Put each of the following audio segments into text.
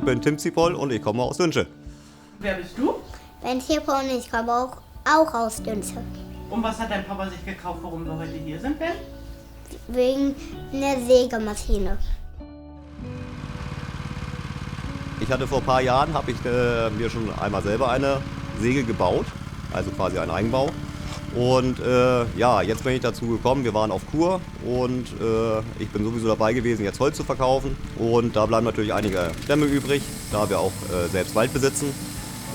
ich bin Tim Zipoll und ich komme aus Dünche. Wer bist du? Ben Zipoll und ich komme auch aus Dünche. Und was hat dein Papa sich gekauft, warum wir heute hier sind, Ben? Wegen einer Sägemaschine. Ich hatte vor ein paar Jahren, habe ich mir schon einmal selber eine Säge gebaut, also quasi ein Eigenbau. Und ja, jetzt bin ich dazu gekommen, wir waren auf Kur und ich bin sowieso dabei gewesen, jetzt Holz zu verkaufen. Und da bleiben natürlich einige Stämme übrig, da wir auch selbst Wald besitzen.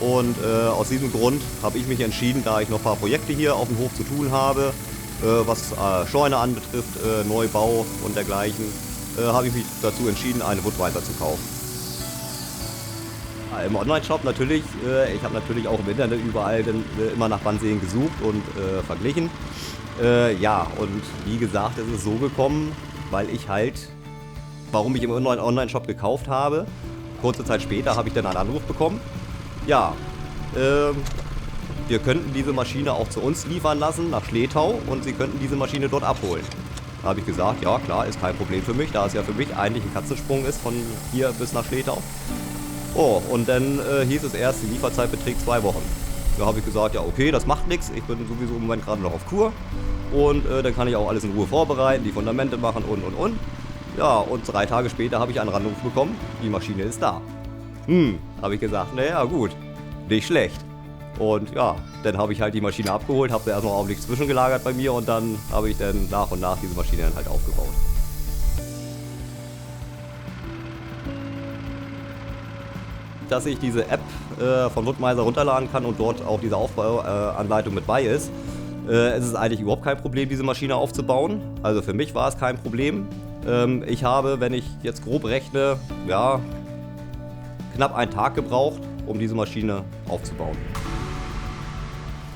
Und aus diesem Grund habe ich mich entschieden, da ich noch ein paar Projekte hier auf dem Hof zu tun habe, was Scheune anbetrifft, Neubau und dergleichen, habe ich mich dazu entschieden, eine Woodmiser zu kaufen. Im Online-Shop natürlich, ich habe natürlich auch im Internet überall immer nach Bandsägen gesucht und verglichen. Ja, und wie gesagt, es ist so gekommen, weil ich halt, warum ich im Online-Shop gekauft habe, kurze Zeit später habe ich dann einen Anruf bekommen. Ja, wir könnten diese Maschine auch zu uns liefern lassen, nach Schletau, und Sie könnten diese Maschine dort abholen. Da habe ich gesagt, ja klar, ist kein Problem für mich, da es ja für mich eigentlich ein Katzensprung ist von hier bis nach Schletau. Oh, und dann hieß es erst, die Lieferzeit beträgt 2 Wochen. Da habe ich gesagt, ja okay, das macht nichts, ich bin sowieso im Moment gerade noch auf Kur. Und dann kann ich auch alles in Ruhe vorbereiten, die Fundamente machen und. Ja, und 3 Tage später habe ich einen Anruf bekommen, die Maschine ist da. Habe ich gesagt, naja gut, nicht schlecht. Und ja, dann habe ich halt die Maschine abgeholt, habe sie erstmal ordentlich zwischengelagert bei mir und dann habe ich dann nach und nach diese Maschine dann halt aufgebaut. Dass ich diese App von Woodmiser runterladen kann und dort auch diese Aufbauanleitung mit bei ist. Es ist eigentlich überhaupt kein Problem, diese Maschine aufzubauen. Also für mich war es kein Problem. Ich habe, wenn ich jetzt grob rechne, ja, knapp einen Tag gebraucht, um diese Maschine aufzubauen.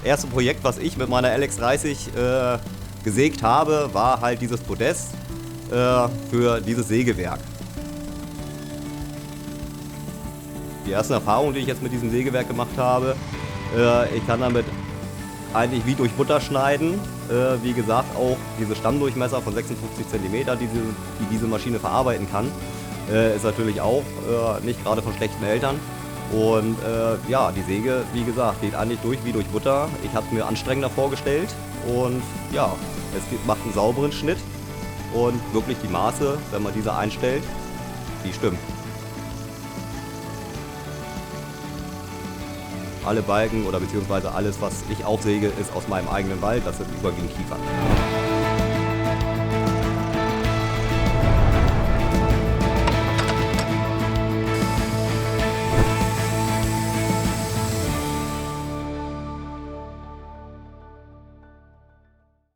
Erste Projekt, was ich mit meiner LX30 gesägt habe, war halt dieses Podest für dieses Sägewerk. Die ersten Erfahrungen, die ich jetzt mit diesem Sägewerk gemacht habe, ich kann damit eigentlich wie durch Butter schneiden. Wie gesagt, auch diese Stammdurchmesser von 56 cm, die diese Maschine verarbeiten kann, ist natürlich auch nicht gerade von schlechten Eltern. Und ja, die Säge, wie gesagt, geht eigentlich durch wie durch Butter. Ich habe es mir anstrengender vorgestellt und ja, es macht einen sauberen Schnitt und wirklich die Maße, wenn man diese einstellt, die stimmen. Alle Balken oder beziehungsweise alles, was ich aufsäge, ist aus meinem eigenen Wald. Das sind überwiegend Kiefern.